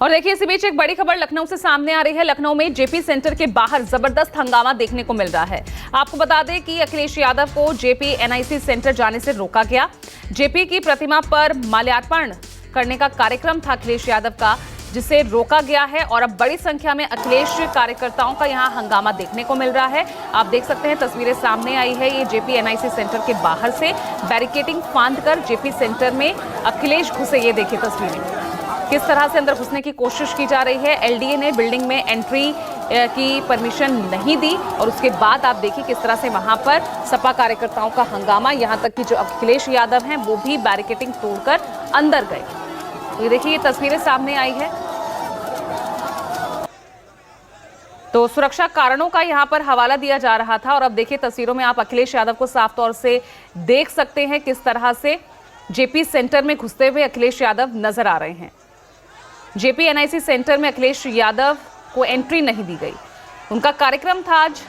और देखिए इसी बीच एक बड़ी खबर लखनऊ से सामने आ रही है। लखनऊ में जेपी सेंटर के बाहर जबरदस्त हंगामा देखने को मिल रहा है। आपको बता दें कि अखिलेश यादव को जेपी एनआईसी सेंटर जाने से रोका गया। जेपी की प्रतिमा पर माल्यार्पण करने का कार्यक्रम था अखिलेश यादव का, जिसे रोका गया है और अब बड़ी संख्या में अखिलेश कार्यकर्ताओं का यहां हंगामा देखने को मिल रहा है। आप देख सकते हैं तस्वीरें सामने आई है। ये जेपी एनआईसी सेंटर के बाहर से बैरिकेडिंग फांदकर जेपी सेंटर में अखिलेश घुसे। ये देखिए तस्वीरें, किस तरह से अंदर घुसने की कोशिश की जा रही है। एलडीए ने बिल्डिंग में एंट्री की परमिशन नहीं दी और उसके बाद आप देखिए किस तरह से वहां पर सपा कार्यकर्ताओं का हंगामा, यहां तक कि जो अखिलेश यादव हैं वो भी बैरिकेडिंग तोड़कर अंदर गए। तो ये देखिए ये तस्वीरें सामने आई है। तो सुरक्षा कारणों का यहां पर हवाला दिया जा रहा था और अब देखिए तस्वीरों में आप अखिलेश यादव को साफ तौर से देख सकते हैं किस तरह से जेपी सेंटर में घुसते हुए अखिलेश यादव नजर आ रहे हैं। जेपी एनआईसी सेंटर में अखिलेश यादव को एंट्री नहीं दी गई। उनका कार्यक्रम था आज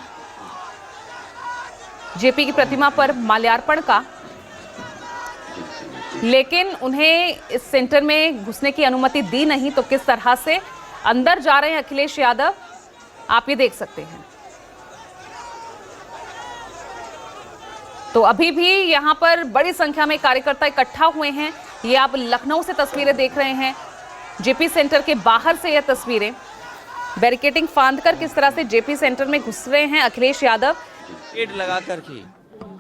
जेपी की प्रतिमा पर माल्यार्पण का, लेकिन उन्हें इस सेंटर में घुसने की अनुमति दी नहीं। तो किस तरह से अंदर जा रहे हैं अखिलेश यादव, आप ये देख सकते हैं। तो अभी भी यहां पर बड़ी संख्या में कार्यकर्ता इकट्ठा हुए हैं। ये आप लखनऊ से तस्वीरें देख रहे हैं, जेपी सेंटर के बाहर से यह तस्वीरें। बैरिकेडिंग फांदकर किस तरह से जेपी सेंटर में घुस रहे हैं अखिलेश यादव। गेट लगा करके,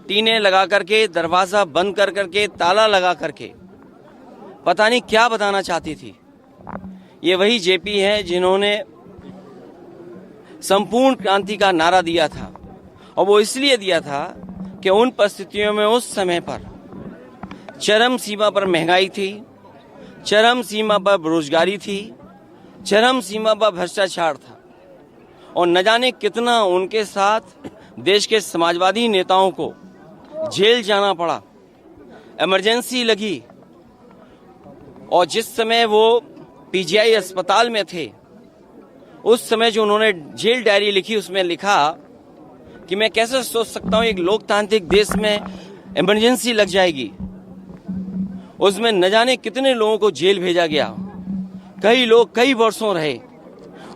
टीने लगा करके, दरवाजा बंद कर करके, ताला लगा करके, पता नहीं क्या बताना चाहती थी। ये वही जेपी है जिन्होंने संपूर्ण क्रांति का नारा दिया था और वो इसलिए दिया था कि उन परिस्थितियों में उस समय पर चरम सीमा पर महंगाई थी, चरम सीमा पर बेरोजगारी थी, चरम सीमा पर भ्रष्टाचार था और न जाने कितना उनके साथ देश के समाजवादी नेताओं को जेल जाना पड़ा, इमरजेंसी लगी। और जिस समय वो पीजीआई अस्पताल में थे उस समय जो उन्होंने जेल डायरी लिखी उसमें लिखा कि मैं कैसे सोच सकता हूं एक लोकतांत्रिक देश में इमरजेंसी लग जाएगी। उसमें न जाने कितने लोगों को जेल भेजा गया, कई लोग कई वर्षों रहे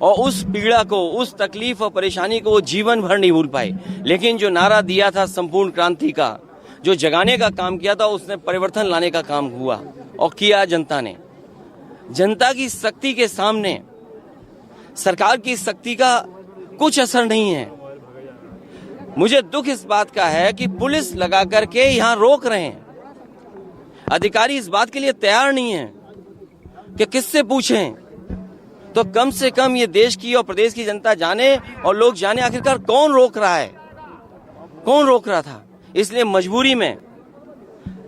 और उस पीड़ा को, उस तकलीफ और परेशानी को वो जीवन भर नहीं भूल पाए। लेकिन जो नारा दिया था संपूर्ण क्रांति का, जो जगाने का काम किया था, उसने परिवर्तन लाने का काम हुआ और किया जनता ने। जनता की शक्ति के सामने सरकार की शक्ति का कुछ असर नहीं है। मुझे दुख इस बात का है कि पुलिस लगा करके यहाँ रोक रहे हैं। अधिकारी इस बात के लिए तैयार नहीं है कि किससे पूछें। तो कम से कम ये देश की और प्रदेश की जनता जाने और लोग जाने आखिरकार कौन रोक रहा है, कौन रोक रहा था। इसलिए मजबूरी में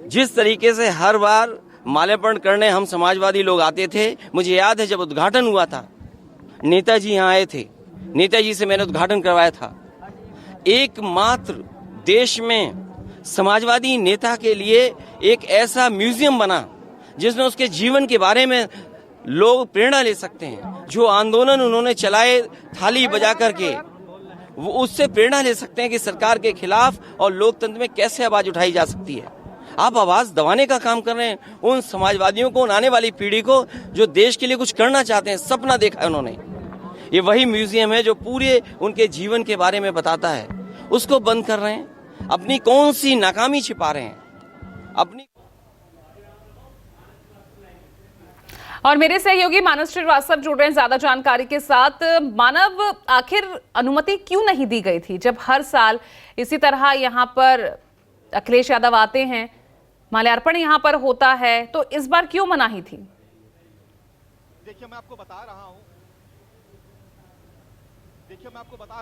जिस तरीके से हर बार माल्यार्पण करने हम समाजवादी लोग आते थे, मुझे याद है जब उद्घाटन हुआ था नेताजी यहाँ आए थे, नेताजी से मैंने उद्घाटन करवाया था। एकमात्र देश में समाजवादी नेता के लिए एक ऐसा म्यूजियम बना जिसमें उसके जीवन के बारे में लोग प्रेरणा ले सकते हैं। जो आंदोलन उन्होंने चलाए थाली बजा करके, वो उससे प्रेरणा ले सकते हैं कि सरकार के खिलाफ और लोकतंत्र में कैसे आवाज उठाई जा सकती है। आप आवाज दबाने का काम कर रहे हैं उन समाजवादियों को, उन आने वाली पीढ़ी को जो देश के लिए कुछ करना चाहते हैं, सपना देखा है उन्होंने। ये वही म्यूजियम है जो पूरे उनके जीवन के बारे में बताता है, उसको बंद कर रहे हैं। अपनी कौन सी नाकामी छिपा रहे हैं अपनी। और मेरे सहयोगी मानव श्रीवास्तव जुड़ रहे हैं ज्यादा जानकारी के साथ। मानव, आखिर अनुमति क्यों नहीं दी गई थी जब हर साल इसी तरह यहां पर अखिलेश यादव आते हैं, माल्यार्पण यहां पर होता है, तो इस बार क्यों मनाही थी? देखिए मैं आपको बता रहा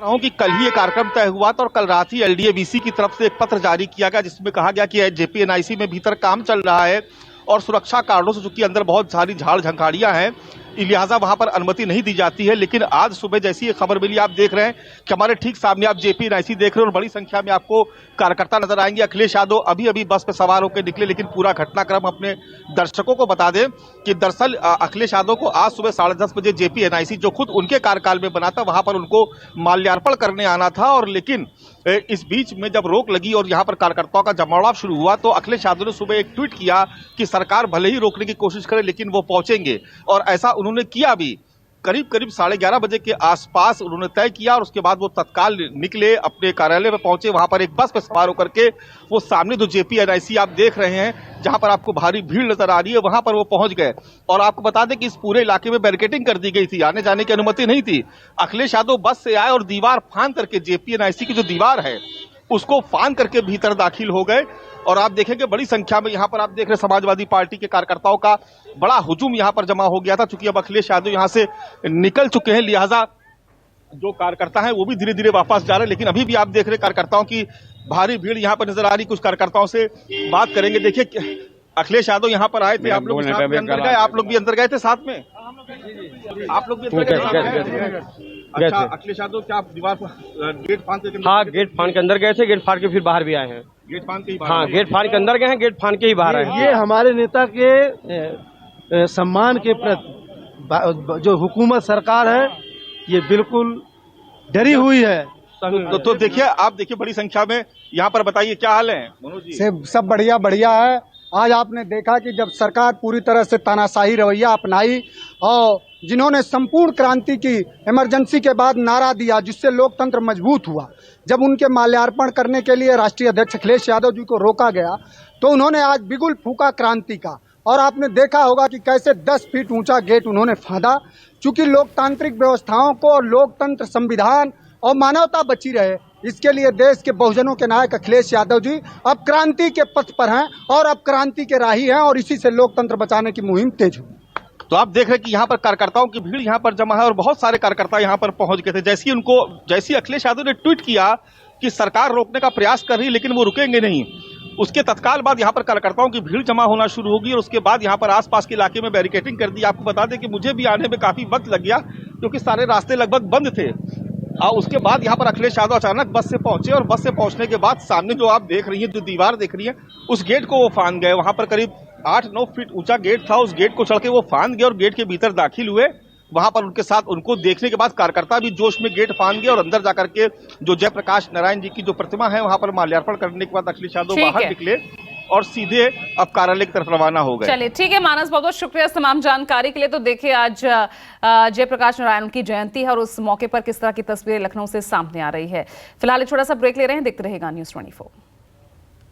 हूं कि कल ही ये कार्यक्रम तय हुआ था और कल रात ही एलडीए-वीसी की तरफ से एक पत्र जारी किया गया जिसमें कहा गया कि जेपी एनआईसी में भीतर काम चल रहा है और सुरक्षा कारणों से चूंकि अंदर बहुत सारी झाड़ झंकाड़ियां हैं, लिहाजा वहां पर अनुमति नहीं दी जाती है। लेकिन आज सुबह जैसी ये खबर मिली, आप देख रहे हैं कि हमारे ठीक सामने आप जेपी एनआईसी देख रहे हैं और बड़ी संख्या में आपको कार्यकर्ता नजर आएंगे। अखिलेश यादव अभी अभी बस पे सवार होकर निकले, लेकिन पूरा घटनाक्रम अपने दर्शकों को बता दें कि दरअसल अखिलेश यादव को आज सुबह 10:30 बजे जेपी एनआईसी जो खुद उनके कार्यकाल में बना था, वहां पर उनको माल्यार्पण करने आना था। और लेकिन इस बीच में जब रोक लगी और यहाँ पर कार्यकर्ताओं का जमावड़ा शुरू हुआ तो अखिलेश यादव ने सुबह एक ट्वीट किया कि सरकार भले ही रोकने की कोशिश करे लेकिन वो पहुंचेंगे, और ऐसा उन्होंने किया भी। करीब करीब 11:30 बजे के आसपास उन्होंने तय किया और उसके बाद वो तत्काल निकले, अपने कार्यालय में पहुंचे। वहां पर एक बस पे सवार होकर के वो सामने जो जेपी एनआईसी आप देख रहे हैं, जहां पर आपको भारी भीड़ नजर आ रही है, वहां पर वो पहुंच गए। और आपको बता दें कि इस पूरे इलाके में बैरिकेडिंग कर दी गई थी, आने जाने की अनुमति नहीं थी। अखिलेश यादव बस से आए और दीवार फांद करके, जेपी एनआईसी की जो दीवार है उसको फांद करके भीतर दाखिल हो गए। और आप देखेंगे बड़ी संख्या में यहाँ पर आप देख रहे समाजवादी पार्टी के कार्यकर्ताओं का बड़ा हुजूम यहाँ पर जमा हो गया था। चूंकि अब अखिलेश यादव यहाँ से निकल चुके हैं, लिहाजा जो कार्यकर्ता हैं वो भी धीरे धीरे वापस जा रहे हैं। लेकिन अभी भी आप देख रहे कार्यकर्ताओं की भारी भीड़ यहाँ पर नजर आ रही। कुछ कार्यकर्ताओं से बात करेंगे। देखिए, अखिलेश यादव यहाँ पर आए थे, आप लोग साथ में अंदर गए, आप लोग भी अंदर गए थे साथ में, आप लोग भी अंदर गए। अच्छा, अखिलेश यादव क्या आप दीवार पर गेट फांद के? हाँ, गेट फाड़ के अंदर गए थे, गेट फाड़ के फिर बाहर भी आए हैं। गेट फांद के ही? हाँ, गेट फाड़ के अंदर गए हैं, गेट फाड़ के ही बाहर आए हैं। ये हमारे नेता के सम्मान के प्रति जो हुकूमत सरकार है ये बिल्कुल डरी हुई है। तो देखिए, आप देखिए बड़ी संख्या में यहाँ पर। बताइए क्या हाल है मनोज जी? सब बढ़िया बढ़िया है। आज आपने देखा कि जब सरकार पूरी तरह से तानाशाही रवैया अपनाई और जिन्होंने संपूर्ण क्रांति की इमरजेंसी के बाद नारा दिया जिससे लोकतंत्र मजबूत हुआ, जब उनके माल्यार्पण करने के लिए राष्ट्रीय अध्यक्ष अखिलेश यादव जी को रोका गया तो उन्होंने आज बिगुल फूका क्रांति का। और आपने देखा होगा कि कैसे 10 फीट ऊंचा गेट उन्होंने फांदा। चूंकि लोकतांत्रिक व्यवस्थाओं को, लोकतंत्र, संविधान और मानवता बची रहे, इसके लिए देश के बहुजनों के नायक अखिलेश यादव जी अब क्रांति के पथ पर हैं और अब क्रांति के राही हैं और इसी से लोकतंत्र बचाने की मुहिम तेज हुई। तो आप देख रहे हैं कि यहाँ पर कार्यकर्ताओं की भीड़ यहाँ पर जमा है और बहुत सारे कार्यकर्ता यहाँ पर पहुंच गए थे। जैसे अखिलेश यादव ने ट्वीट किया कि सरकार रोकने का प्रयास कर रही है लेकिन वो रुकेंगे नहीं, उसके तत्काल बाद यहाँ पर कार्यकर्ताओं की भीड़ जमा होना शुरू होगी और उसके बाद यहाँ पर आसपास के इलाके में बैरिकेडिंग कर दी। आपको बता दें कि मुझे भी आने में काफी वक्त लग गया क्योंकि सारे रास्ते लगभग बंद थे। और उसके बाद यहाँ पर अखिलेश यादव अचानक बस से पहुंचे और बस से पहुंचने के बाद सामने जो आप देख रही हैं, जो दीवार देख रही है, उस गेट को वो फांद गए। वहां पर करीब 8-9 फीट ऊंचा गेट था, उस गेट को चढ़ के वो फांद गए और गेट के भीतर दाखिल हुए। वहां पर उनके साथ, उनको देखने के बाद कार्यकर्ता भी जोश में गेट फांद गए और अंदर जाकर के जो जयप्रकाश नारायण जी की जो प्रतिमा है वहां पर माल्यार्पण करने के बाद अखिलेश यादव बाहर निकले और सीधे अब कार्यालय की तरफ रवाना हो गए। चलिए ठीक है मानस, बहुत बहुत शुक्रिया इस तमाम जानकारी के लिए। तो देखिए, आज जयप्रकाश नारायण की जयंती है और उस मौके पर किस तरह की तस्वीरें लखनऊ से सामने आ रही है। फिलहाल छोटा सा ब्रेक ले रहे हैं, देखते रहेगा न्यूज़ 24।